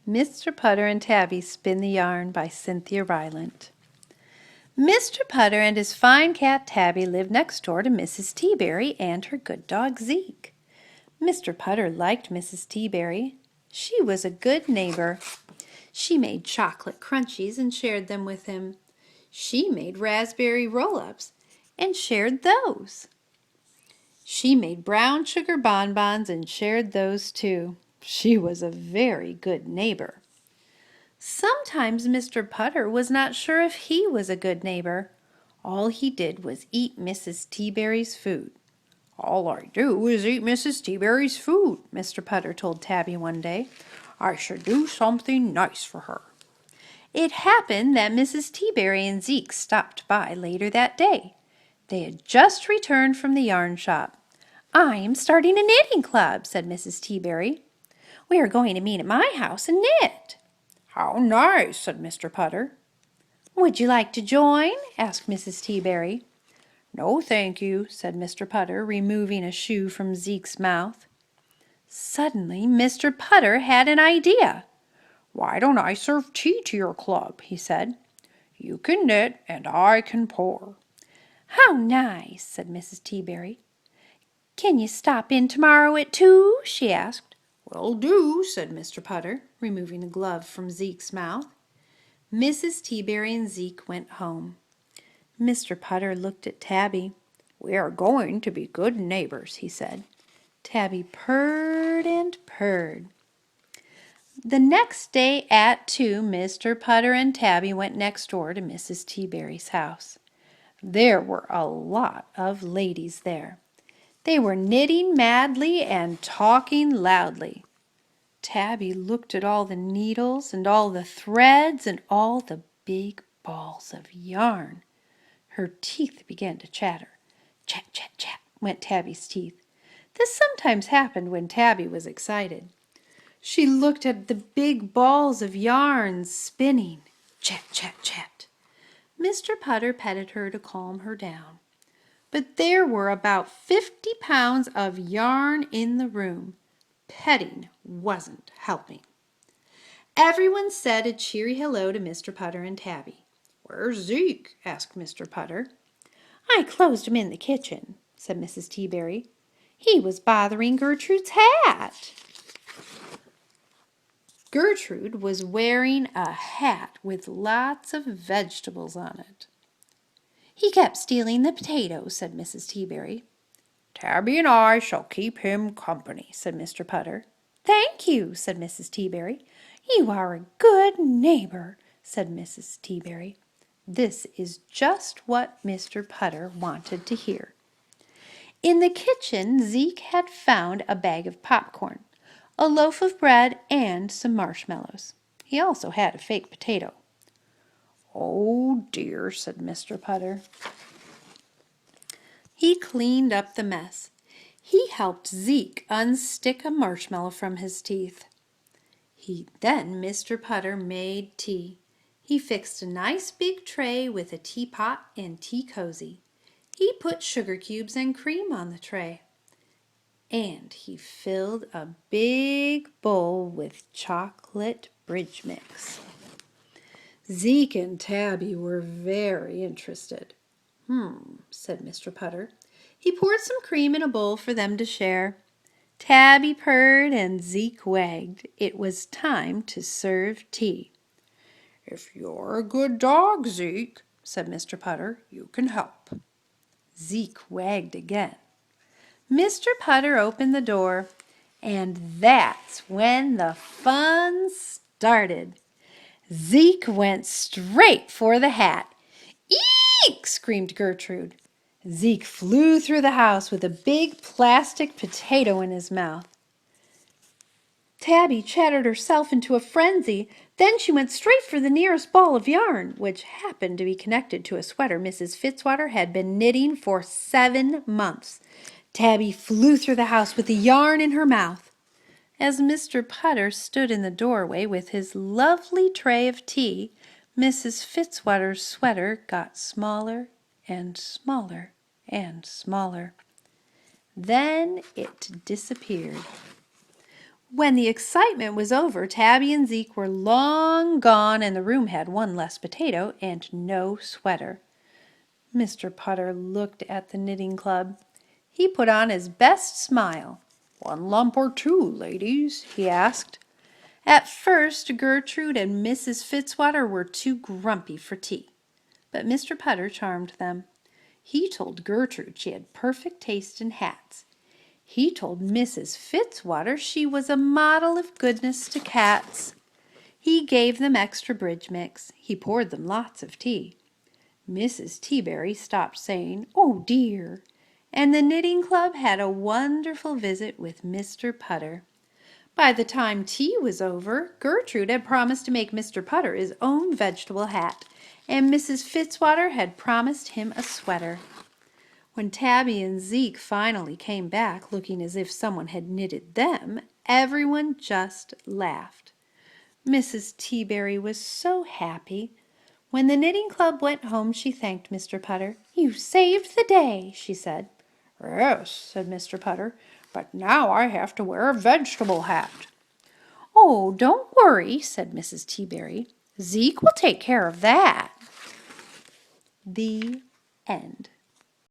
Mr. Putter and Tabby Spin the Yarn by Cynthia Rylant. Mr. Putter and his fine cat Tabby lived next door to Mrs. Teaberry and her good dog Zeke. Mr. Putter liked Mrs. Teaberry. She was a good neighbor. She made chocolate crunchies and shared them with him. She made raspberry roll-ups and shared those. She made brown sugar bonbons and shared those too. She was a very good neighbor. Sometimes Mr. Putter was not sure if he was a good neighbor. All he did was eat Mrs. Teaberry's food. "All I do is eat Mrs. Teaberry's food," Mr. Putter told Tabby one day. "I should do something nice for her." It happened that Mrs. Teaberry and Zeke stopped by later that day. They had just returned from the yarn shop. "I am starting a knitting club," said Mrs. Teaberry. "We are going to meet at my house and knit." "How nice," said Mr. Putter. "Would you like to join?" asked Mrs. Teaberry. "No, thank you," said Mr. Putter, removing a shoe from Zeke's mouth. Suddenly Mr. Putter had an idea. "Why don't I serve tea to your club?" he said. "You can knit and I can pour." "How nice," said Mrs. Teaberry. "Can you stop in tomorrow at 2?" she asked. "Will do," said Mr. Putter, removing a glove from Zeke's mouth. Mrs. Teaberry and Zeke went home. Mr. Putter looked at Tabby. "We are going to be good neighbors," he said. Tabby purred and purred. The next day at 2, Mr. Putter and Tabby went next door to Mrs. Teaberry's house. There were a lot of ladies there. They were knitting madly and talking loudly. Tabby looked at all the needles and all the threads and all the big balls of yarn. Her teeth began to chatter. Chat, chat, chat, went Tabby's teeth. This sometimes happened when Tabby was excited. She looked at the big balls of yarn spinning. Chat, chat, chat. Mr. Putter petted her to calm her down. But there were about 50 pounds of yarn in the room. Petting wasn't helping. Everyone said a cheery hello to Mr. Putter and Tabby. "Where's Zeke?" asked Mr. Putter. "I closed him in the kitchen," said Mrs. Teaberry. "He was bothering Gertrude's hat." Gertrude was wearing a hat with lots of vegetables on it. "He kept stealing the potatoes," said Mrs. Teaberry. "Tabby and I shall keep him company," said Mr. Putter. "Thank you," said Mrs. Teaberry. "You are a good neighbor," said Mrs. Teaberry. This is just what Mr. Putter wanted to hear. In the kitchen, Zeke had found a bag of popcorn, a loaf of bread, and some marshmallows. He also had a fake potato. "Oh dear," said Mr. Putter. He cleaned up the mess. He helped Zeke unstick a marshmallow from his teeth. Then Mr. Putter made tea. He fixed a nice big tray with a teapot and tea cozy. He put sugar cubes and cream on the tray. And he filled a big bowl with chocolate bridge mix. Zeke and Tabby were very interested. Said Mr. Putter. He poured some cream in a bowl for them to share. Tabby purred and Zeke wagged. It was time to serve tea. "If you're a good dog, Zeke," said Mr. Putter, "you can help." Zeke wagged again. Mr. Putter opened the door, and that's when the fun started. Zeke went straight for the hat. "Eek!" screamed Gertrude. Zeke flew through the house with a big plastic potato in his mouth. Tabby chattered herself into a frenzy. Then she went straight for the nearest ball of yarn, which happened to be connected to a sweater Mrs. Fitzwater had been knitting for 7 months. Tabby flew through the house with the yarn in her mouth. As Mr. Putter stood in the doorway with his lovely tray of tea, Mrs. Fitzwater's sweater got smaller and smaller and smaller. Then it disappeared. When the excitement was over, Tabby and Zeke were long gone and the room had one less potato and no sweater. Mr. Putter looked at the knitting club. He put on his best smile. "One lump or two, ladies?" he asked. At first, Gertrude and Mrs. Fitzwater were too grumpy for tea, but Mr. Putter charmed them. He told Gertrude she had perfect taste in hats. He told Mrs. Fitzwater she was a model of goodness to cats. He gave them extra bridge mix. He poured them lots of tea. Mrs. Teaberry stopped saying, "Oh dear," and the knitting club had a wonderful visit with Mr. Putter. By the time tea was over, Gertrude had promised to make Mr. Putter his own vegetable hat, and Mrs. Fitzwater had promised him a sweater. When Tabby and Zeke finally came back looking as if someone had knitted them, everyone just laughed. Mrs. Teaberry was so happy. When the knitting club went home, she thanked Mr. Putter. "You saved the day," she said. "Yes," said Mr. Putter, "but now I have to wear a vegetable hat." "Oh, don't worry," said Mrs. Teaberry. "Zeke will take care of that." The end.